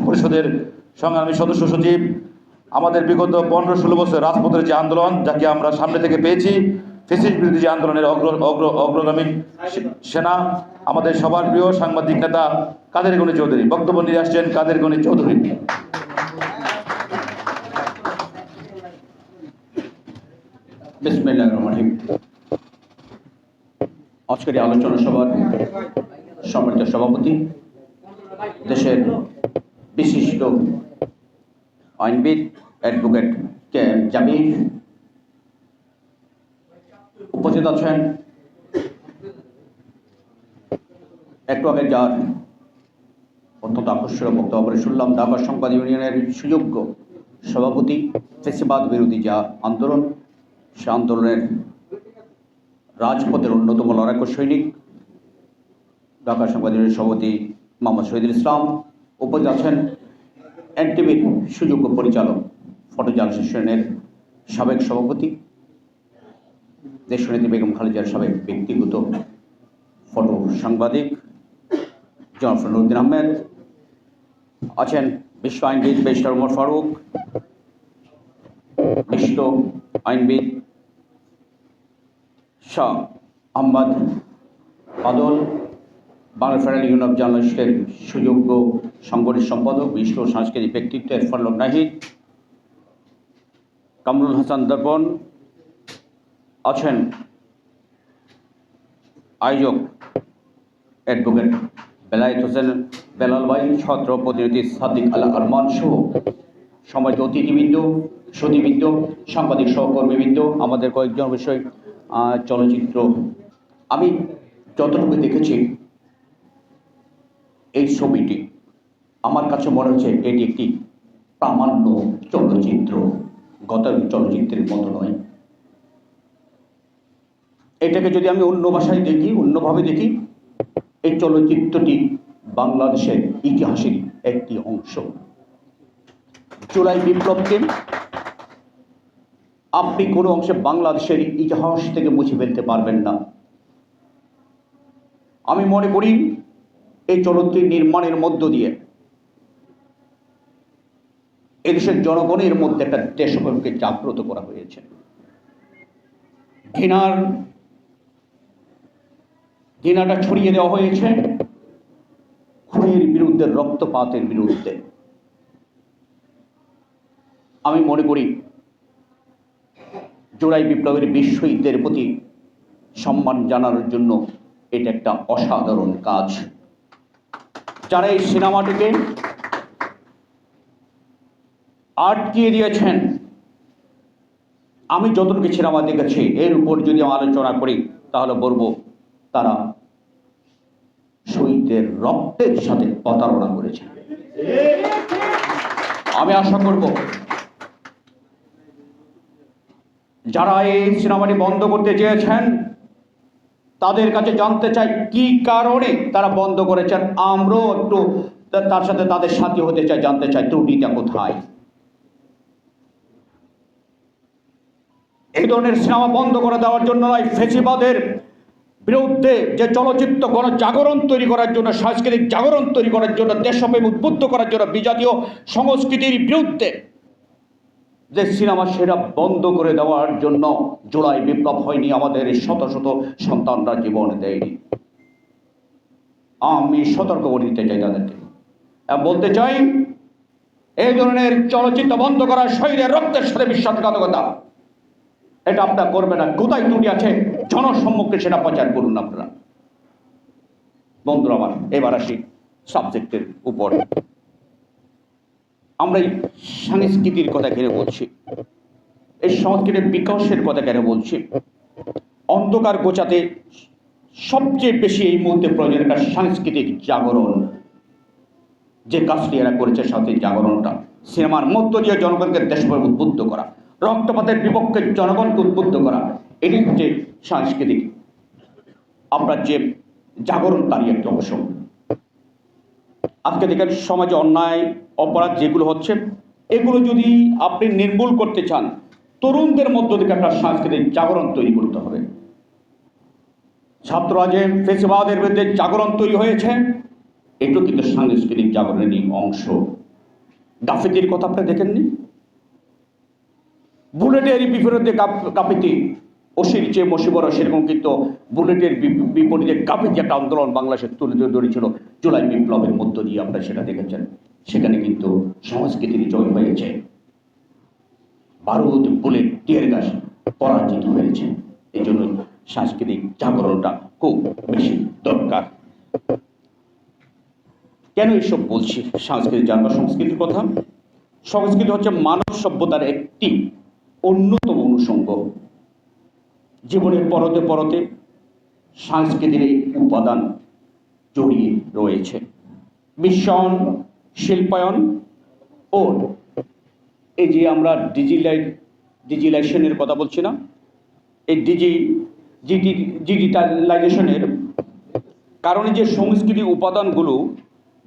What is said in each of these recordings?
পরিষদের সংগ্রামী সদস্য সচিব, আমাদের বিগত 15-16 বছর রাজপথের যে আন্দোলন, যাকে আমরা সামনে থেকে পেয়েছি, ফ্যাসিস্ট বিরোধী যে আন্দোলনের অগ্রগামী সেনা, আমাদের সবার প্রিয় সাংবাদিক নেতা কাদের গনি চৌধুরী। বক্তব্য নিয়ে আসছেন কাদের গনি চৌধুরী। বিসমিল্লাহির রহমানির রহিম। আজকের আলোচনা সভার সম্মানিত সভাপতি, দেশের বিশিষ্ট আইনবিদ অ্যাডভোকেট কে জামির, উপস্থিত আছেন একটু আগে যার অত্যন্ত আকর্ষণীয় বক্তব্য শুনলাম, ঢাকা সংবাদ ইউনিয়নের সুযোগ্য সভাপতি, ফ্যাসিবাদ বিরোধী যা আন্দোলন, সে আন্দোলনের রাজপথের অন্যতম লড়াকু সৈনিক, ঢাকা সংবাদ ইউনিয়নের সভাপতি মোহাম্মদ শহীদুল ইসলাম। উপস্থিত আছেন এনটিভির সুযোগ্য পরিচালক, ফটো জার্নালিস্টের সাবেক সভাপতি, দেশনেত্রী বেগম খালেদার সাবেক ব্যক্তিগত ফটো সাংবাদিক জনাব নুরুদ্দিন আহমেদ। আছেন বিশ্ব আইনবিদ ব্যারিস্টার ওমর ফারুক, বিশ্ব আইনবিদ শাহ আহমদ বাদল, বাংলা ফেডারেল ইউনিয়ন অফ জার্নালিস্টের সুযোগ্য সাংগঠনিক সম্পাদক, বিশ্ব সাংস্কৃতিক ব্যক্তিত্ব ইরফানুল নাহিদ, কামরুল হাসান দর্পণ। আছেন আয়োজক অ্যাডভোকেট বেলায়েত হোসেন বেলাল ভাই, ছাত্র প্রতিনিধি সাদিক আল আরমান সহ সমাজ অতিথিবৃন্দ, সতীবৃন্দ, সাংবাদিক সহকর্মীবৃন্দ, আমাদের কয়েকজন বিষয় চলচ্চিত্র। আমি যতটুকু দেখেছি এই ছবিটি, আমার কাছে মনে হচ্ছে এটি একটি প্রামাণ্য চলচ্চিত্র, গত চলচ্চিত্রের মতো নয়। এটাকে যদি আমি অন্য ভাষায় দেখি, অন্যভাবে দেখি, এই চলচ্চিত্রটি বাংলাদেশের ইতিহাসের একটি অংশ। জুলাই বিপ্লবকে আপনি কোনো অংশে বাংলাদেশের ইতিহাস থেকে মুছে ফেলতে পারবেন না। আমি মনে করি এই চলচ্চিত্র নির্মাণের মধ্য দিয়ে এদেশের জনগণের মধ্যে একটা দেশপ্রেমকে জাগ্রত করা হয়েছে। ঘৃণাটা ছড়িয়ে দেওয়া হয়েছে খুনের বিরুদ্ধে, রক্তপাতের বিরুদ্ধে। আমি মনে করি জুলাই বিপ্লবের বীর শহীদদের প্রতি সম্মান জানানোর জন্য এটা একটা অসাধারণ কাজ। যারা এই সিনেমাটিকে আটকিয়ে দিয়েছেন, আমি যতটুকু সিনেমা দেখেছি এর উপর যদি আলোচনা করি তাহলে বলবো তারা শহীদদের রক্তের সাথে প্রতারণা করেছে। আমি আশা করব যারা এই সিনেমাটি বন্ধ করতে চেয়েছেন তাদের কাছে জানতে চাই কি কারণে তারা বন্ধ করেছেন। আমরাও একটু তার সাথে তাদের সাথী হতে চাই, জানতে চাই ত্রুটিটা কোথায়। এই ধরনের সিনেমা বন্ধ করে দেওয়ার জন্য নয়, ফ্যাসিবাদের বিরুদ্ধে যে চলচ্চিত্র গণজাগরণ তৈরি করার জন্য, সাংস্কৃতিক জাগরণ তৈরি করার জন্য, দেশপ্রেম উদ্বুদ্ধ করার জন্য, বিজাতীয় সংস্কৃতির বিরুদ্ধে যে সিনেমা, সেটা বন্ধ করে দেওয়ার জন্য জুলাই বিপ্লব হয়নি। আমাদের শত শত সন্তানরা জীবন দেয়নি। আমি সতর্ক করে দিতে চাই তাদেরকে, বলতে চাই এই ধরনের চলচ্চিত্র বন্ধ করা শহীদের রক্তের সাথে বিশ্বাসঘাতকতা, এটা আপনারা করবে না। কোথায় ত্রুটি আছে জনসম্মুখে সেটা প্রচার করুন আপনারা। বন্ধুরা আমার, এবার আসি সাবজেক্টের উপর। আমরা এই সংস্কৃতির কথা কেন বলছি, এই সংস্কৃতির বিকাশের কথা কেন বলছি? অন্ধকার গোছাতে সবচেয়ে বেশি এই মুহূর্তে প্রয়োজন একটা সাংস্কৃতিক জাগরণ। যে কাজটি এরা করেছে সাংস্কৃতিক জাগরণটা, সিনেমার মধ্য দিয়ে জনগণকে দেশপ্রেম উদ্বুদ্ধ করা, রক্তপাতের বিপক্ষে জনগণকে উদ্বুদ্ধ করা, এটি হচ্ছে সাংস্কৃতিক আপনার যে জাগরণ, তারই একটা অংশ। আজকে দেখেন সমাজে অন্যায় অপরাধ যেগুলো হচ্ছে, এগুলো যদি আপনি নির্মূল করতে চান, তরুণদের মধ্য থেকে আপনার সাংস্কৃতিক জাগরণ তৈরি করতে হবে। ছাত্ররা যে ফ্যাসিবাদের বিরুদ্ধে জাগরণ তৈরি হয়েছে, এটাও কিন্তু সাংস্কৃতিক জাগরণেরই অংশ। গাফিতির কথা আপনি দেখেননি? বুলেটের বিপরীতে গাফিতি, অসির চেয়ে মসিবরা, সেরকম কিন্তু বুলেটের বিপরীতে গাফিতি একটা আন্দোলন বাংলাদেশে তুলে ধরেছিল জুলাই বিপ্লবের মধ্য দিয়ে। আপনারা সেটা দেখেছেন। সেখানে কিন্তু সংস্কৃতির জয় হয়েছে, বারুদ, বুলেট, টিয়ার গ্যাস পরাজিত হয়েছে। এই জন্য সাংস্কৃতিক জাগরণটা খুব বেশি দরকার। কেন এসব বলছি? সাংস্কৃতিক জাগরণ, সংস্কৃতির কথা। সংস্কৃতি হচ্ছে মানব সভ্যতার একটি অন্যতম অনুষঙ্গ। জীবনের পরতে পরতে সাংস্কৃতিক এই উপাদান জড়িয়ে রয়েছে। বিশ্বায়ন, শিল্পায়ন ও এই যে আমরা ডিজিটালাইজেশনের কথা বলছি না, এই ডিজিটালাইজেশনের কারণে যে সংস্কৃতিক উপাদানগুলো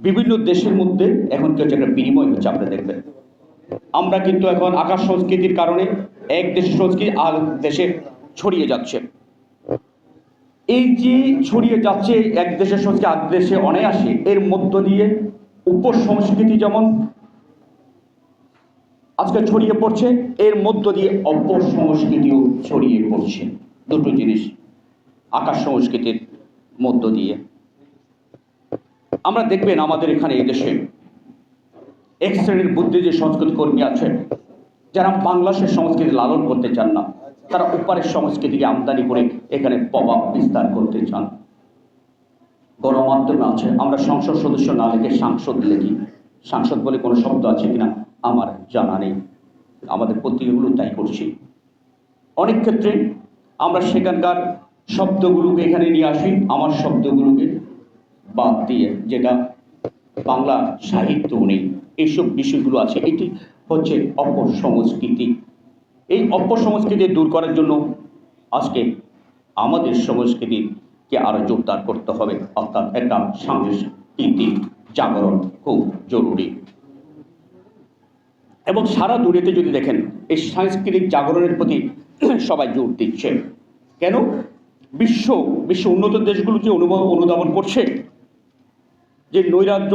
বিভিন্ন দেশের মধ্যে এখন কিছু একটা বিনিময় হচ্ছে। আপনি দেখবেন আমরা কিন্তু এখন আকাশ সংস্কৃতির কারণে এক দেশের সংস্কৃতি আর দেশে ছড়িয়ে যাচ্ছে। এই যে ছড়িয়ে যাচ্ছে এক দেশের সংস্কৃতি আর দেশে অনায়াসে, এর মধ্য দিয়ে উপসংস্কৃতি যেমন আজকে ছড়িয়ে পড়ছে, এর মধ্য দিয়ে অপসংস্কৃতিও ছড়িয়ে পড়ছে। দুটো জিনিস আকাশ সংস্কৃতির মধ্য দিয়ে। আমরা দেখবেন আমাদের এখানে এই দেশে এক শ্রেণীর বুদ্ধি যে সংস্কৃতি কর্মী আছে, যারা বাংলাদেশের সংস্কৃতি লালন করতে চান না, তারা ওপারের সংস্কৃতিকে আমদানি করে এখানে প্রভাব বিস্তার করতে চান। গণমাধ্যমে আছে, আমরা সংসদ সদস্য না লিখে সাংসদ লিখি। সাংসদ বলে কোনো শব্দ আছে কিনা আমার জানা নেই। আমাদের পত্রিকাগুলো তাই করছি। অনেক ক্ষেত্রে আমরা সেখানকার শব্দগুলোকে এখানে নিয়ে আসি, আমার শব্দগুলোকে বাদ দিয়ে, যেটা বাংলা সাহিত্য নেই, এইসব বিষয়গুলো আছে। এটি হচ্ছে অপসংস্কৃতি। এই অপসংস্কৃতি দূর করার জন্য আজকে আমাদের সংস্কৃতিকে আরো জোরদার করতে হবে, অর্থাৎ একটা সাংস্কৃতিক জাগরণ খুব জরুরি। এবং সারা দুনিয়াতে যদি দেখেন, এই সাংস্কৃতিক জাগরণের প্রতি সবাই জোর দিচ্ছে। কেন? বিশ্ব উন্নত দেশগুলো যে অনুধাবন করছে যে নৈরাজ্য,